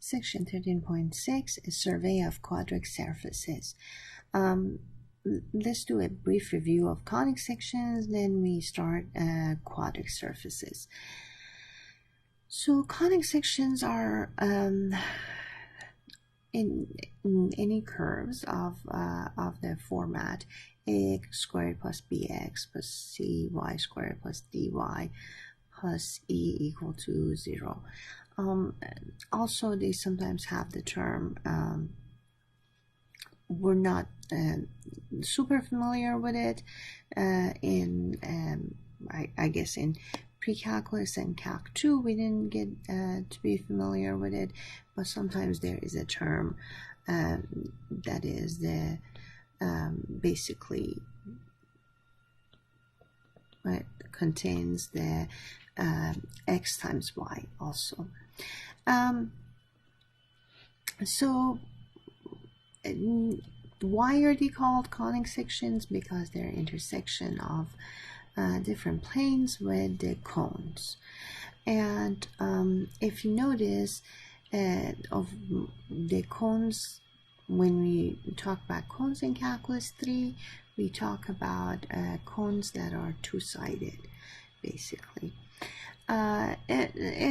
Section 13.6, a survey of quadric surfaces. Let's do a brief review of conic sections, then we start quadric surfaces. So conic sections are in any curves of the format x squared plus bx plus cy squared plus dy plus e equal to 0. Also, they sometimes have the term, we're not super familiar with it I guess in pre-calculus and Calc 2 we didn't get to be familiar with it, but sometimes there is a term that is the basically contains the x times y also. So why are they called conic sections? Because they're intersection of different planes with the cones. And if you notice of the cones, when we talk about cones in Calculus 3, we talk about cones that are two-sided, basically.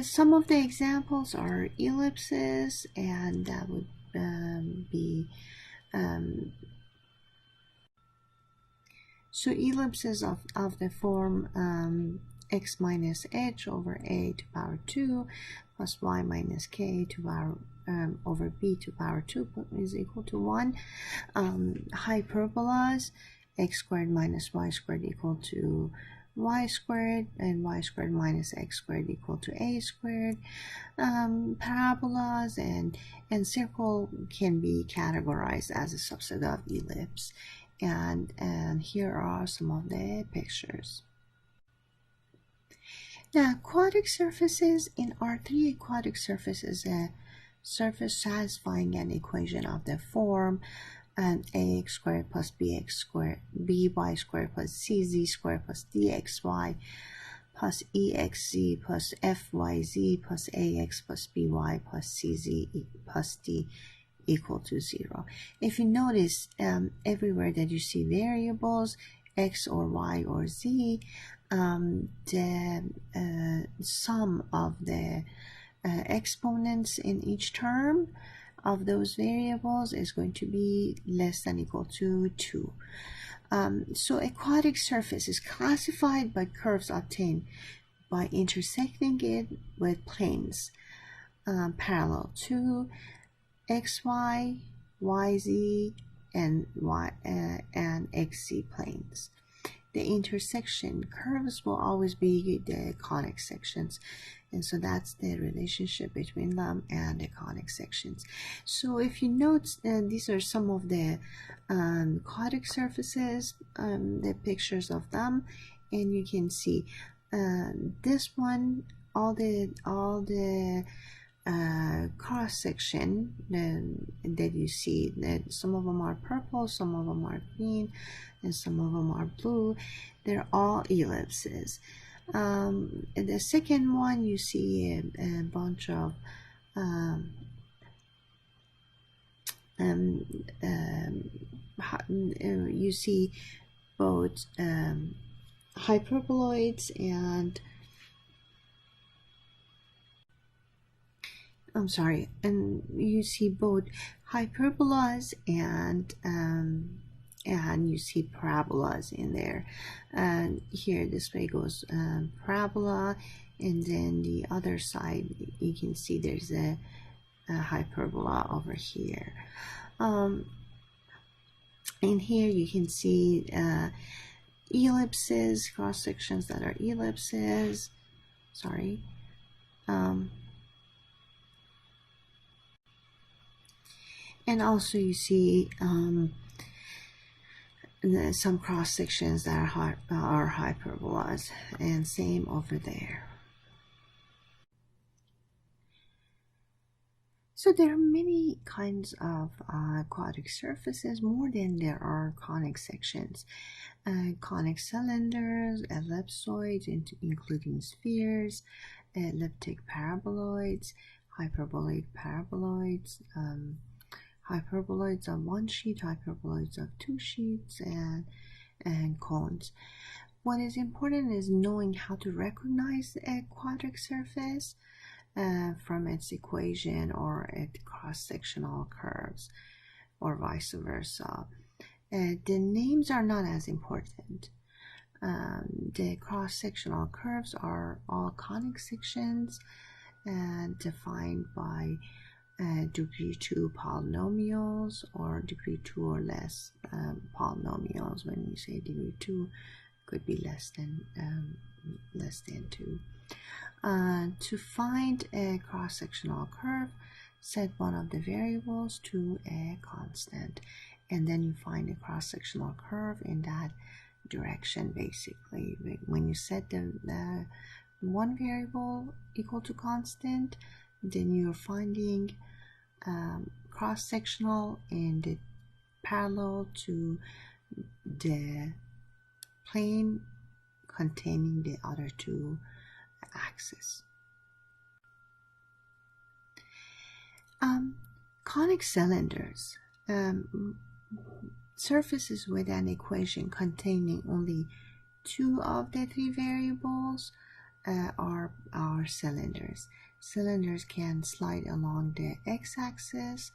Some of the examples are ellipses, and that would be so ellipses of the form x minus h over a to power 2 plus y minus k to power over b to power 2 is equal to 1. Hyperbolas, x squared minus y squared equal to y squared, and y squared minus x squared equal to a squared. Parabolas and circle can be categorized as a subset of ellipse, and here are some of the pictures. Now, quadric surfaces in R3, a quadric surface is a surface satisfying an equation of the form ax squared plus bx squared, by squared plus cz squared plus dxy plus exz plus fyz plus ax plus by plus cz plus d equal to 0. If you notice, everywhere that you see variables, x or y or z, the sum of the exponents in each term of those variables is going to be less than equal to 2. So a quadric surface is classified by curves obtained by intersecting it with planes parallel to xy, yz, and xz planes. The intersection curves will always be the conic sections, and so that's the relationship between them and the conic sections. So if you note, these are some of the quadric surfaces, the pictures of them, and you can see this one, all the cross section that you see, that some of them are purple, some of them are green, and some of them are blue. They're all ellipses. The second one, you see a bunch of you see both hyperboloids and and you see both hyperbolas and you see parabolas in there. And here this way goes parabola, and then the other side you can see there's a hyperbola over here. And here you can see ellipses, cross sections that are ellipses. And also you see some cross sections that are hyperbolas, and same over there. So there are many kinds of quadric surfaces, more than there are conic sections. Conic cylinders, ellipsoids, including spheres, elliptic paraboloids, hyperboloid, paraboloids, hyperboloids of one sheet, hyperboloids of two sheets, and cones. What is important is knowing how to recognize a quadric surface from its equation or its cross-sectional curves, or vice versa. The names are not as important. The cross-sectional curves are all conic sections defined by degree 2 polynomials or degree 2 or less polynomials. When you say degree 2, could be less than 2. To find a cross-sectional curve, set one of the variables to a constant, and then you find a cross-sectional curve in that direction. Basically, when you set the one variable equal to constant, then you're finding cross-sectional and parallel to the plane containing the other two axes. Conic cylinders, surfaces with an equation containing only two of the three variables are cylinders. Cylinders can slide along the x-axis,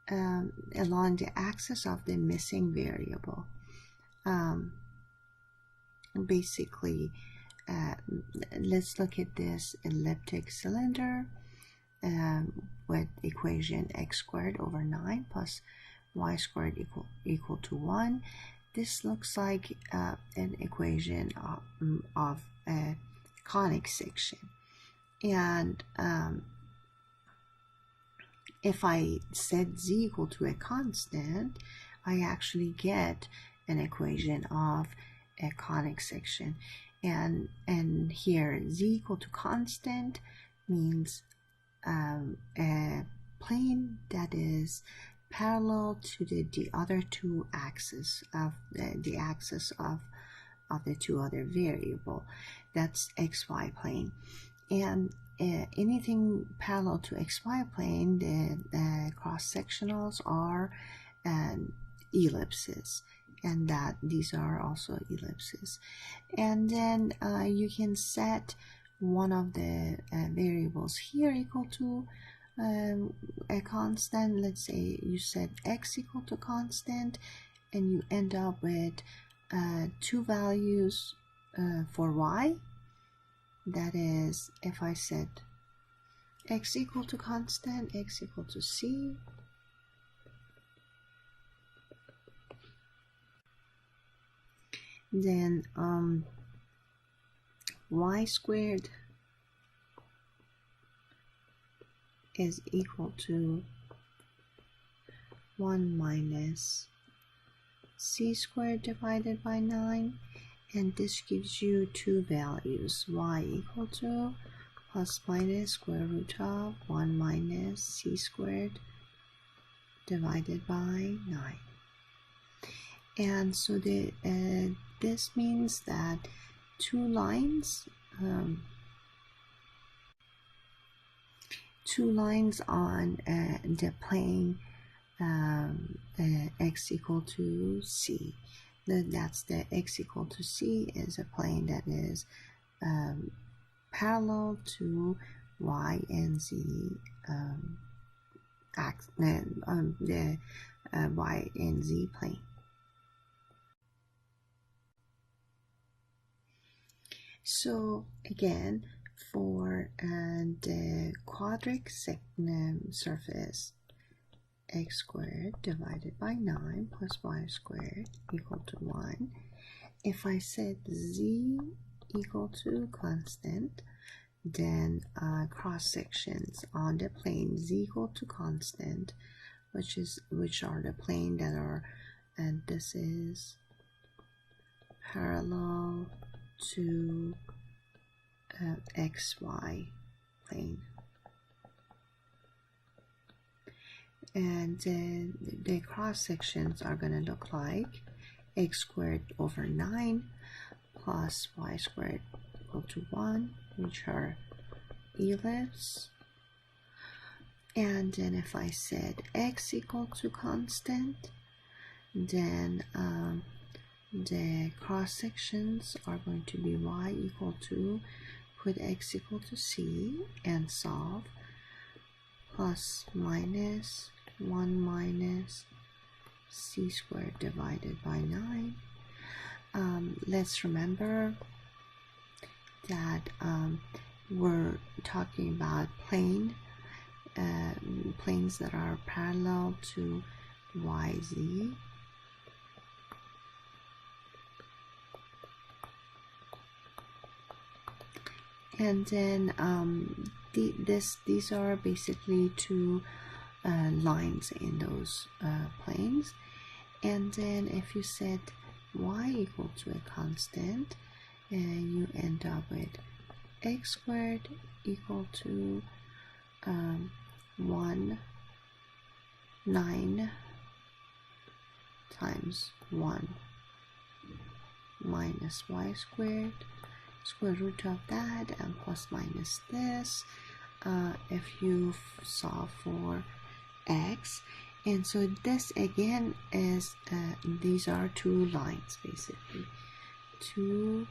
along the axis of the missing variable. Basically, let's look at this elliptic cylinder with equation x squared over 9 plus y squared equal to 1. This looks like an equation of a conic section. And if I set z equal to a constant, I actually get an equation of a conic section. And here z equal to constant means a plane that is parallel to the other two axes of the axis of the two other variable. That's xy plane. And anything parallel to xy plane, the cross-sectionals are ellipses, and that these are also ellipses. And then you can set one of the variables here equal to a constant. Let's say you set x equal to constant, and you end up with two values for y. That is, if I set x equal to constant, x equal to c, then y squared is equal to 1 minus c squared divided by 9, and this gives you two values, y equal to plus minus square root of 1 minus c squared divided by 9. And so this means that two lines on the plane x equal to c. That's the x equal to c is a plane that is parallel to y and z the y and z plane. So again, for the quadric surface, x squared divided by 9 plus y squared equal to 1. If I set z equal to constant, then cross sections on the plane z equal to constant, which are the plane that are, and this is parallel to xy plane. And the cross sections are going to look like x squared over 9 plus y squared equal to 1, which are ellipse, And then if I set x equal to constant, then the cross sections are going to be y equal to, put x equal to c and solve, plus minus 1 minus c squared divided by 9. Let's remember that we're talking about planes that are parallel to YZ. And then these are basically two lines in those planes. And then if you set y equal to a constant, you end up with x squared equal to 9 times 1 minus y squared, square root of that, and plus minus this if you solve for x. And so this again is these are two lines, basically two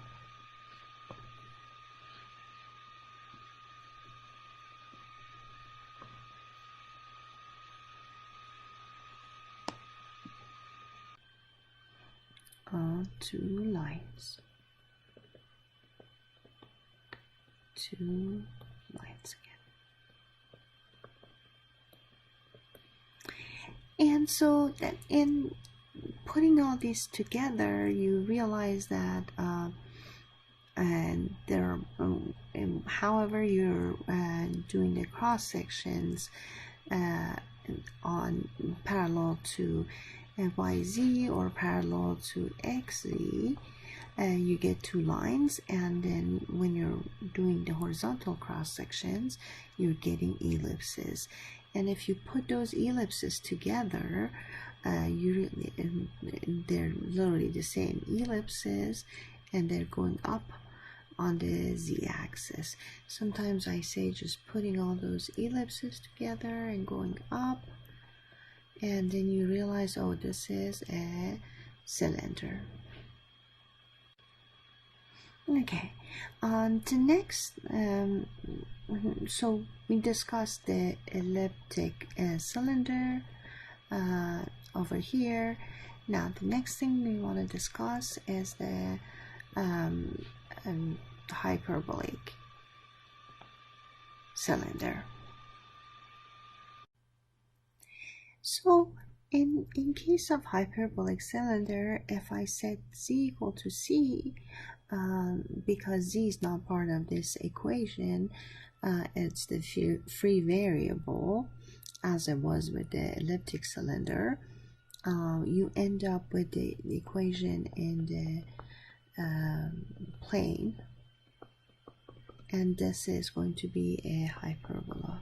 lines. Two lines again. And so that in putting all these together, you realize that and there, however you're doing the cross sections on parallel to YZ or parallel to XZ, you get two lines, and then when you're doing the horizontal cross sections, you're getting ellipses. And if you put those ellipses together, they're literally the same ellipses, and they're going up on the z-axis. Sometimes I say just putting all those ellipses together and going up, and then you realize, oh, this is a cylinder. Okay, the next, so we discussed the elliptic cylinder over here. Now the next thing we want to discuss is the hyperbolic cylinder. So in case of hyperbolic cylinder, if I set z equal to c, because z is not part of this equation, it's the free variable, as it was with the elliptic cylinder, you end up with the equation in the plane, and this is going to be a hyperbola.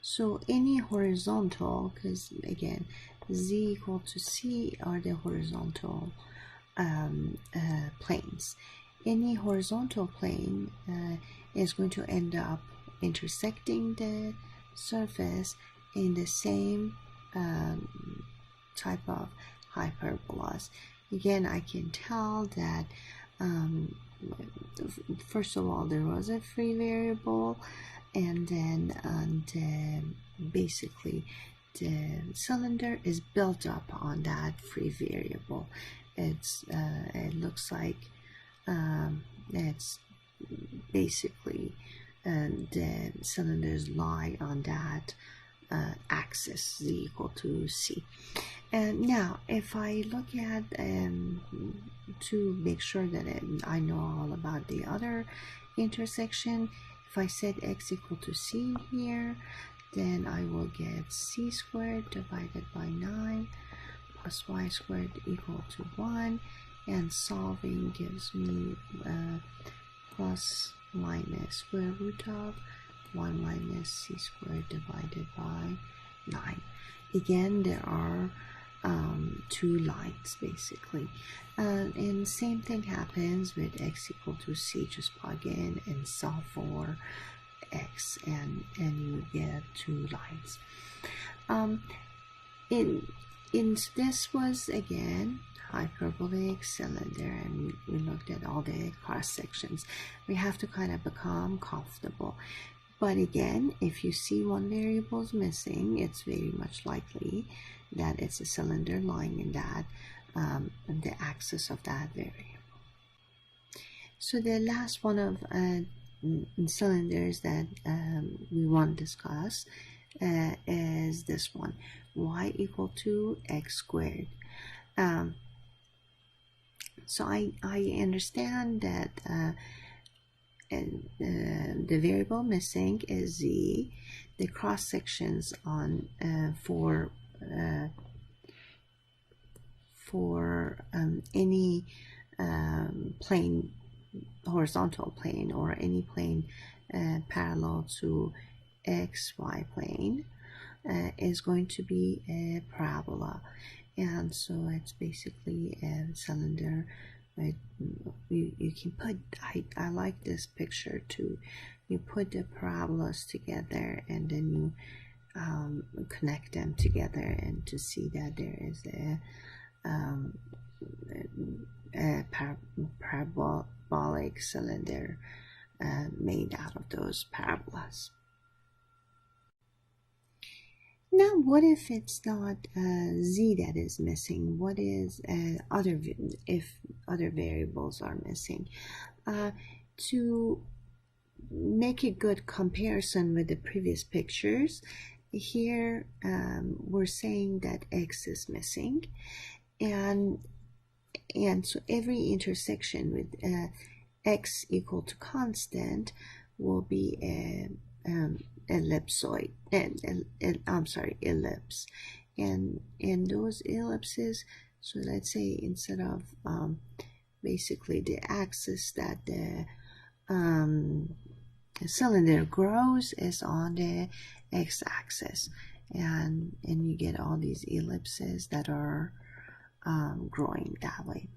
So any horizontal, because again z equal to c are the horizontal planes. Any horizontal plane is going to end up intersecting the surface in the same type of hyperbolas. Again, I can tell that first of all there was a free variable, and then basically the cylinder is built up on that free variable. It looks like it's basically the cylinders lie on that axis z equal to c. And now if I look at to make sure that I know all about the other intersection, if I set x equal to c here, then I will get c squared divided by 9 plus y squared equal to 1, and solving gives me plus minus square root of 1 minus c squared divided by 9. Again, there are two lines basically, and same thing happens with x equal to c. Just plug in and solve for x, and you get two lines. In this was again hyperbolic cylinder, and we looked at all the cross sections. We have to kind of become comfortable. But again, if you see one variable is missing, it's very much likely that it's a cylinder lying in that the axis of that variable. So the last one of cylinders that we want to discuss is this one, y equal to x squared. So I understand that the variable missing is z. The cross sections on for any plane, horizontal plane, or any plane parallel to xy plane is going to be a parabola. And so it's basically a cylinder. Right? You can put, I like this picture too. You put the parabolas together and then you connect them together, and to see that there is a parabolic cylinder made out of those parabolas. Now, what if it's not z that is missing? What is if other variables are missing? To make a good comparison with the previous pictures, here we're saying that x is missing, and so every intersection with x equal to constant will be a ellipsoid, ellipse, and those ellipses. So let's say instead of basically the axis that the cylinder grows is on the x-axis, and you get all these ellipses that are growing that way.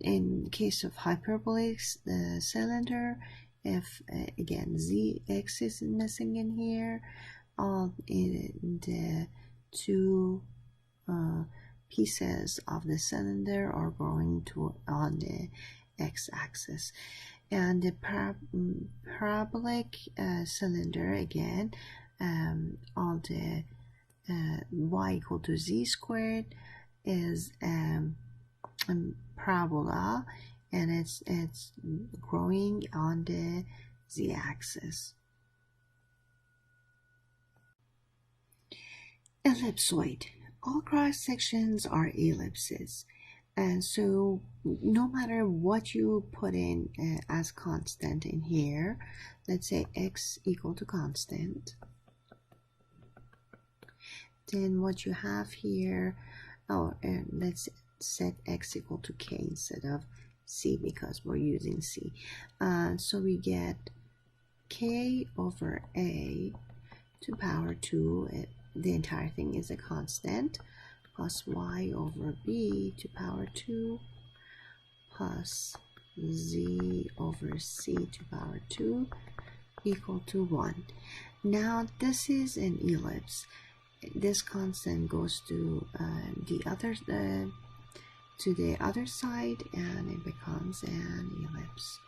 In case of hyperbolic cylinder, if again zx is missing in here, all in the two pieces of the cylinder are going to on the x-axis, and the parabolic cylinder again, all the y equal to z squared is parabola, and it's growing on the z-axis. Ellipsoid. All cross sections are ellipses, and so no matter what you put in as constant in here, let's say x equal to constant, then what you have here, let's set x equal to k instead of c because we're using c. So we get k over a to power 2, the entire thing is a constant, plus y over b to power 2 plus z over c to power 2 equal to 1. Now this is an ellipse. This constant goes to the other side, and it becomes an ellipse.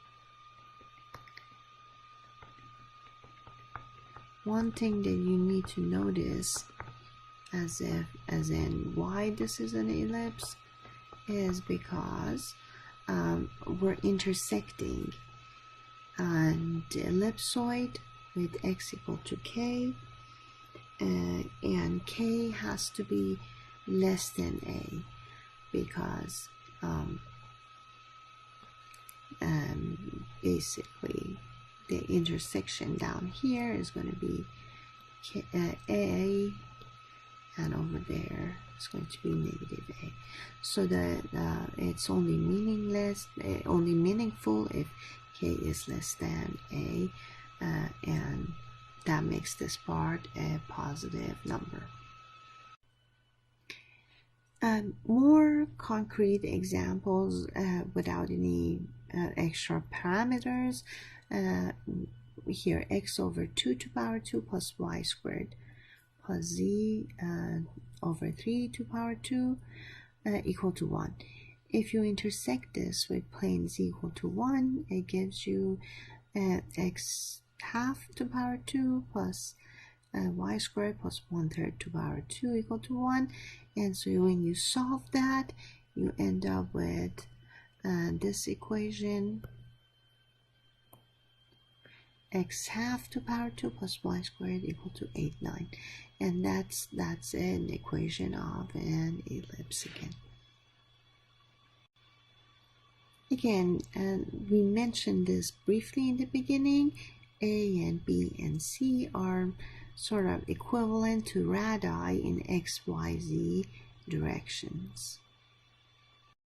One thing that you need to notice, as in why this is an ellipse, is because we're intersecting the ellipsoid with x equal to k, and k has to be less than a, because basically the intersection down here is going to be a, and over there it's going to be negative a. So that it's only meaningful if k is less than a, and that makes this part a positive number. More concrete examples without any extra parameters. here x over 2 to the power 2 plus y squared plus z over 3 to the power 2 equal to 1. If you intersect this with plane z equal to 1, it gives you x half to the power 2 plus y squared plus 1/3 to the power 2 equal to 1. And so when you solve that, you end up with this equation, x half to the power 2 plus y squared equal to 8, 9. And that's an equation of an ellipse again. Again, we mentioned this briefly in the beginning. A and B and C are sort of equivalent to radii in x, y, z directions.